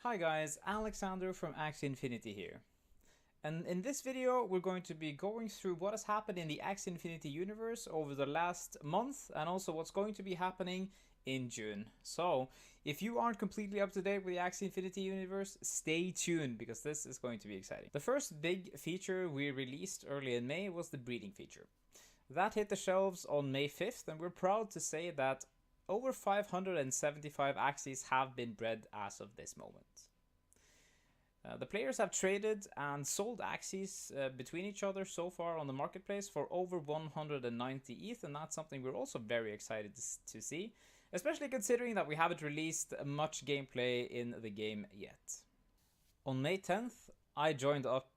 Hi guys, Aleksander from Axie Infinity here. And in this video we're going to be going through what has happened in the Axie Infinity universe over the last month and also what's going to be happening in June. So if you aren't completely up to date with the Axie Infinity universe, stay tuned because this is going to be exciting. The first big feature we released early in May was the breeding feature. That hit the shelves on May 5th and we're proud to say that over 575 Axies have been bred as of this moment. The players have traded and sold Axies between each other so far on the marketplace for over 190 ETH, and that's something we're also very excited to see, especially considering that we haven't released much gameplay in the game yet. On May 10th, I joined up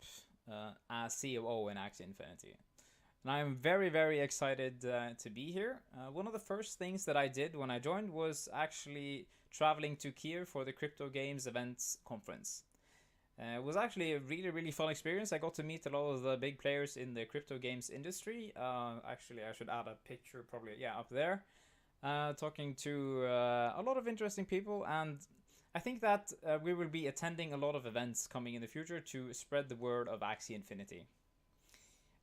as COO in Axie Infinity. And I'm very excited to be here. One of the first things that I did when I joined was actually traveling to Kiev for the Crypto Games Events Conference. It was actually a really fun experience. I got to meet a lot of the big players in the crypto games industry. Actually, I should add a picture probably, yeah, up there. Talking to a lot of interesting people, and I think that we will be attending a lot of events coming in the future to spread the word of Axie Infinity.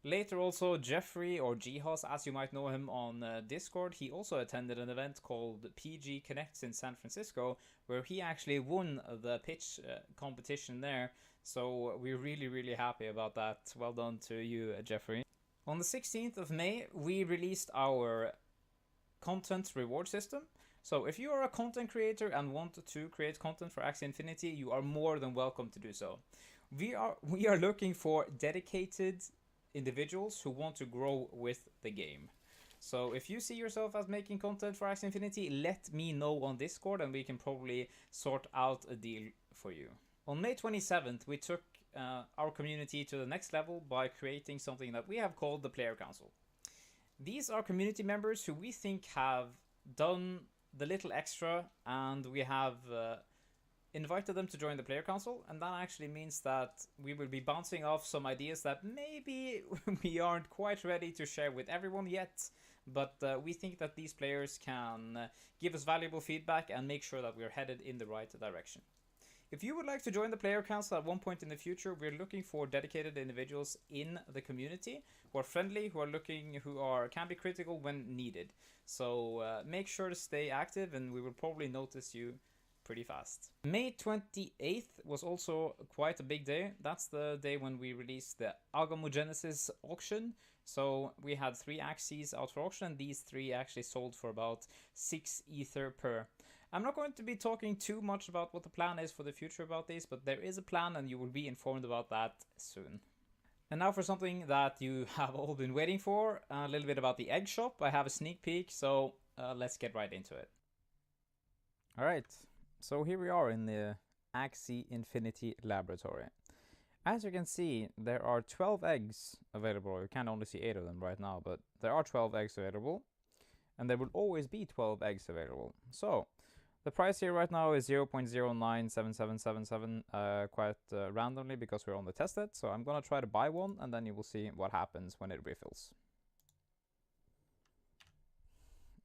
Later also, Jeffrey, or Jihos as you might know him on Discord, he also attended an event called PG Connects in San Francisco, where he actually won the pitch competition there. So we're really happy about that. Well done to you, Jeffrey. On the 16th of May, we released our content reward system. So if you are a content creator and want to create content for Axie Infinity, you are more than welcome to do so. We are looking for dedicated individuals who want to grow with the game. So if you see yourself as making content for Axie Infinity, let me know on Discord and we can probably sort out a deal for you. On May 27th, we took our community to the next level by creating something that we have called the Player Council. These are community members who we think have done the little extra, and we have invited them to join the Player Council, and that actually means that we will be bouncing off some ideas that maybe we aren't quite ready to share with everyone yet, but we think that these players can give us valuable feedback and make sure that we're headed in the right direction. If you would like to join the Player Council at one point in the future, we're looking for dedicated individuals in the community who are friendly, who can be critical when needed. So make sure to stay active and we will probably notice you pretty fast. May 28th was also quite a big day. That's the day when we released the Agamogenesis auction. So we had 3 Axies out for auction. These 3 actually sold for about 6 Ether per. I'm not going to be talking too much about what the plan is for the future about these, but there is a plan and you will be informed about that soon. And now for something that you have all been waiting for, a little bit about the egg shop. I have a sneak peek, so let's get right into it. All right. So here we are in the Axie Infinity laboratory. As you can see, there are 12 eggs available. You can only see 8 of them right now, but there are 12 eggs available. And there will always be 12 eggs available. So the price here right now is 0.097777, quite randomly because we're on the testnet. So I'm going to try to buy one and then you will see what happens when it refills.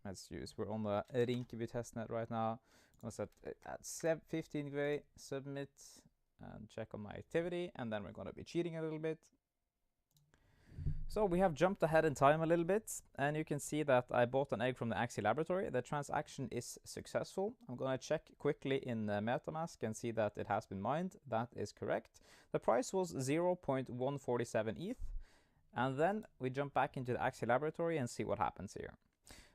Let's use, we're on the Rinkeby testnet right now. I'm going to set at 15 gray, submit, and check on my activity, and then we're going to be cheating a little bit. So we have jumped ahead in time a little bit, and you can see that I bought an egg from the Axie laboratory. The transaction is successful. I'm going to check quickly in MetaMask and see that it has been mined. That is correct. The price was 0.147 ETH, and then we jump back into the Axie laboratory and see what happens here.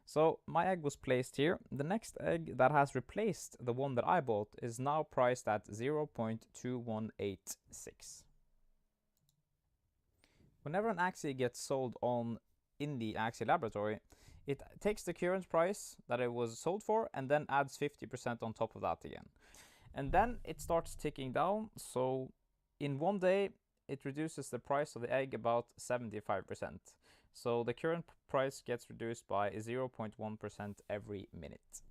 So my egg was placed here. The next egg that has replaced the one that I bought is now priced at 0.2186. Whenever an Axie gets sold in the Axie laboratory, it takes the current price that it was sold for and then adds 50% on top of that again. And then it starts ticking down. So in one day, it reduces the price of the egg about 75%. So the current price gets reduced by 0.1% every minute.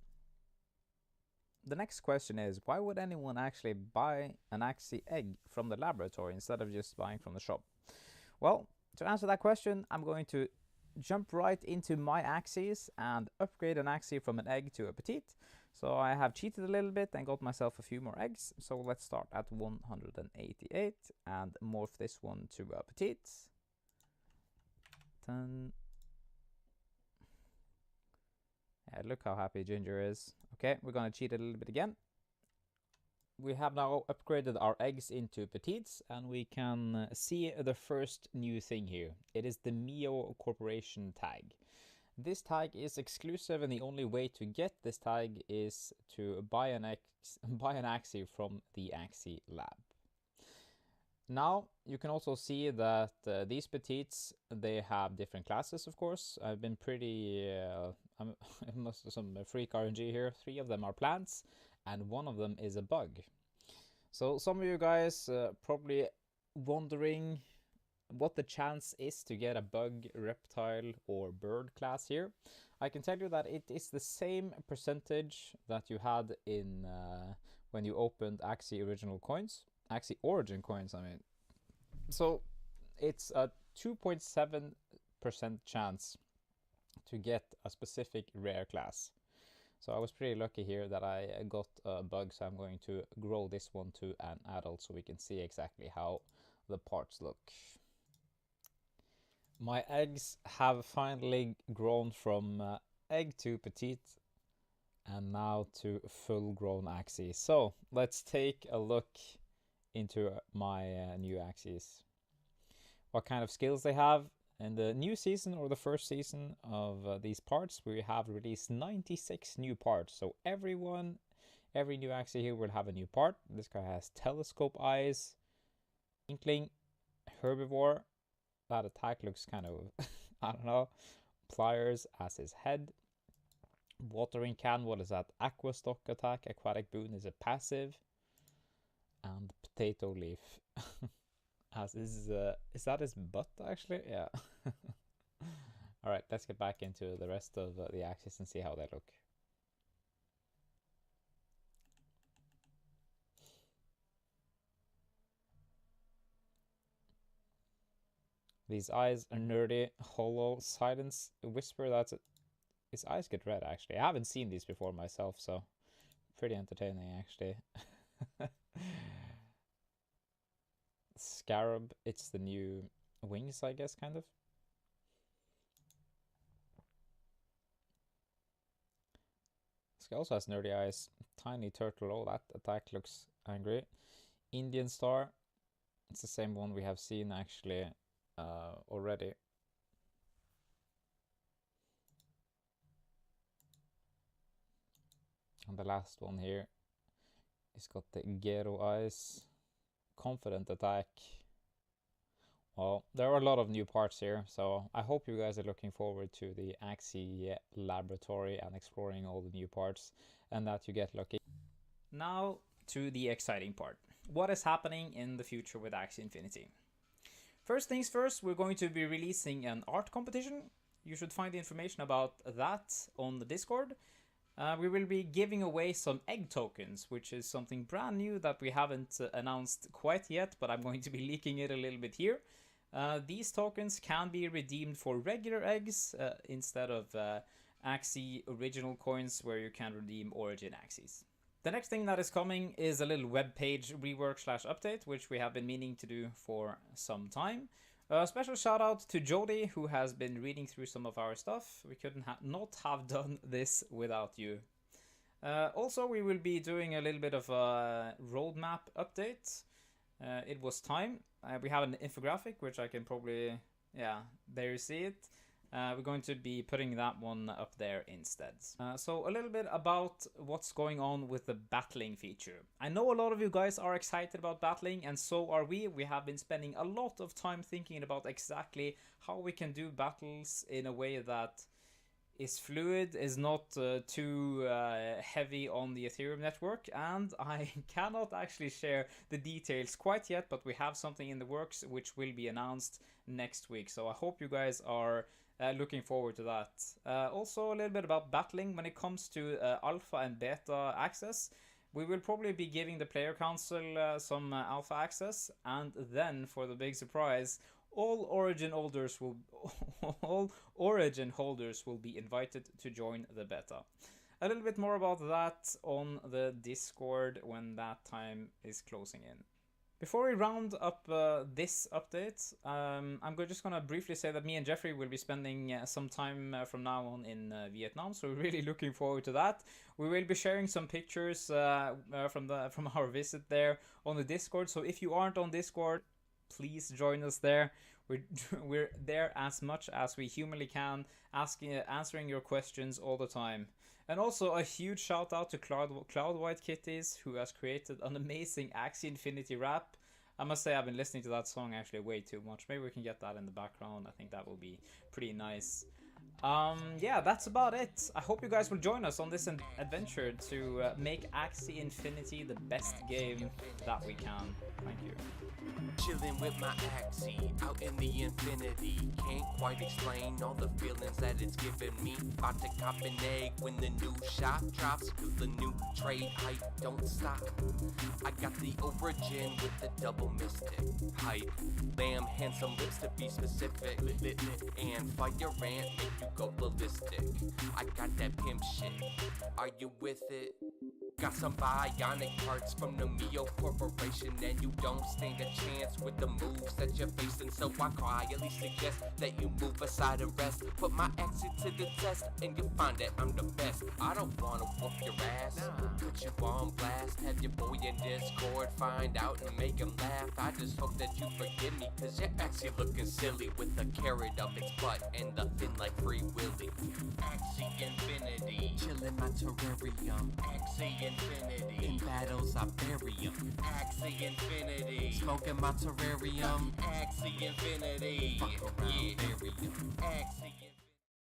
The next question is, why would anyone actually buy an Axie egg from the laboratory instead of just buying from the shop? Well, to answer that question, I'm going to jump right into my Axies and upgrade an Axie from an egg to a petite. So I have cheated a little bit and got myself a few more eggs. So let's start at 188 and morph this one to a petite. 10. Yeah, look how happy Ginger is. Okay, we're gonna cheat a little bit again. We have now upgraded our eggs into petites, and we can see the first new thing here. It is the Mio Corporation tag. This tag is exclusive, and the only way to get this tag is to buy an Axie from the Axie lab. Now you can also see that these petites, they have different classes, of course. I've been pretty I'm some freak RNG here. 3 of them are plants and 1 of them is a bug. So some of you guys probably wondering what the chance is to get a bug, reptile or bird class here. I can tell you that it is the same percentage that you had in when you opened Axie original coins. Axie origin coins, I mean. So it's a 2.7% chance to get a specific rare class. So I was pretty lucky here that I got a bug, so I'm going to grow this one to an adult so we can see exactly how the parts look. My eggs have finally grown from egg to petite and now to full grown Axies. So let's take a look into my new Axies. What kind of skills they have. In the new season, or the first season of these parts, we have released 96 new parts. So every new Axie here will have a new part. This guy has telescope eyes, inkling, herbivore. That attack looks kind of, I don't know. Pliers as his head. Watering can, what is that? Aqua stock attack. Aquatic boon is a passive. And potato leaf. As is that his butt actually? Yeah. Alright, let's get back into the rest of the Axies and see how they look. These eyes are nerdy, hollow, silence, whisper. That's it. His eyes get red actually. I haven't seen these before myself, so pretty entertaining actually. Scarab, it's the new wings, I guess, kind of. This guy also has nerdy eyes. Tiny turtle, oh, that attack looks angry. Indian star, it's the same one we have seen actually already. And the last one here, he's got the Gero eyes. Confident attack. Well, there are a lot of new parts here, so I hope you guys are looking forward to the Axie laboratory and exploring all the new parts, and that you get lucky. Now to the exciting part. What is happening in the future with Axie Infinity? First things first, we're going to be releasing an art competition. You should find the information about that on the Discord. We will be giving away some egg tokens, which is something brand new that we haven't announced quite yet, but I'm going to be leaking it a little bit here. These tokens can be redeemed for regular eggs instead of Axie original coins, where you can redeem origin Axies. The next thing that is coming is a little web page rework / update, which we have been meaning to do for some time. A special shout out to Jody, who has been reading through some of our stuff. We couldn't not have done this without you. Also, we will be doing a little bit of a roadmap update. It was time. We have an infographic, which I can probably, yeah, there you see it. We're going to be putting that one up there instead. So a little bit about what's going on with the battling feature. I know a lot of you guys are excited about battling, and so are we. We have been spending a lot of time thinking about exactly how we can do battles in a way that is fluid, is not too heavy on the Ethereum network, and I cannot actually share the details quite yet, but we have something in the works which will be announced next week. So I hope you guys are looking forward to that. Also a little bit about battling when it comes to alpha and beta access. We will probably be giving the player council some alpha access, and then for the big surprise, all origin holders will be invited to join the beta. a little bit more about that on the Discord when that time is closing in. Before we round up this update, I'm just going to briefly say that me and Jeffrey will be spending some time from now on in Vietnam, so we're really looking forward to that. We will be sharing some pictures from our visit there on the Discord, so if you aren't on Discord, please join us there. We're there as much as we humanly can, answering your questions all the time. And also a huge shout out to Cloud White Kitties, who has created an amazing Axie Infinity rap. I must say I've been listening to that song actually way too much. Maybe we can get that in the background. I think that will be pretty nice. Yeah, that's about it. I hope you guys will join us on this adventure to make Axie Infinity the best game that we can. Thank you. Chilling with my Axie out in the infinity. Can't quite explain all the feelings that it's giving me. About to cop an egg when the new shop drops. Cause the new trade hype don't stop. I got the origin with the double mystic hype. Lamb handsome lips to be specific. And fire ant make you go ballistic. I got that pimp shit. Are you with it? Got some bionic parts from the Mio Corporation, and you don't stand a chance with the moves that you're facing. So I quietly suggest that you move aside and rest. Put my exit to the test, and you'll find that I'm the best. I don't wanna whoop your ass, put you on blast. Have your boy in Discord find out and make him laugh. I just hope that you forgive me, cause you're actually looking silly with the carrot up its butt and the fin like Free Willy. Axie Infinity, chillin' my terrarium. Axie Infinity, in battles I bury 'em. Axie Infinity, smoking my terrarium. Axie Infinity, fuck around, bury 'em. Axie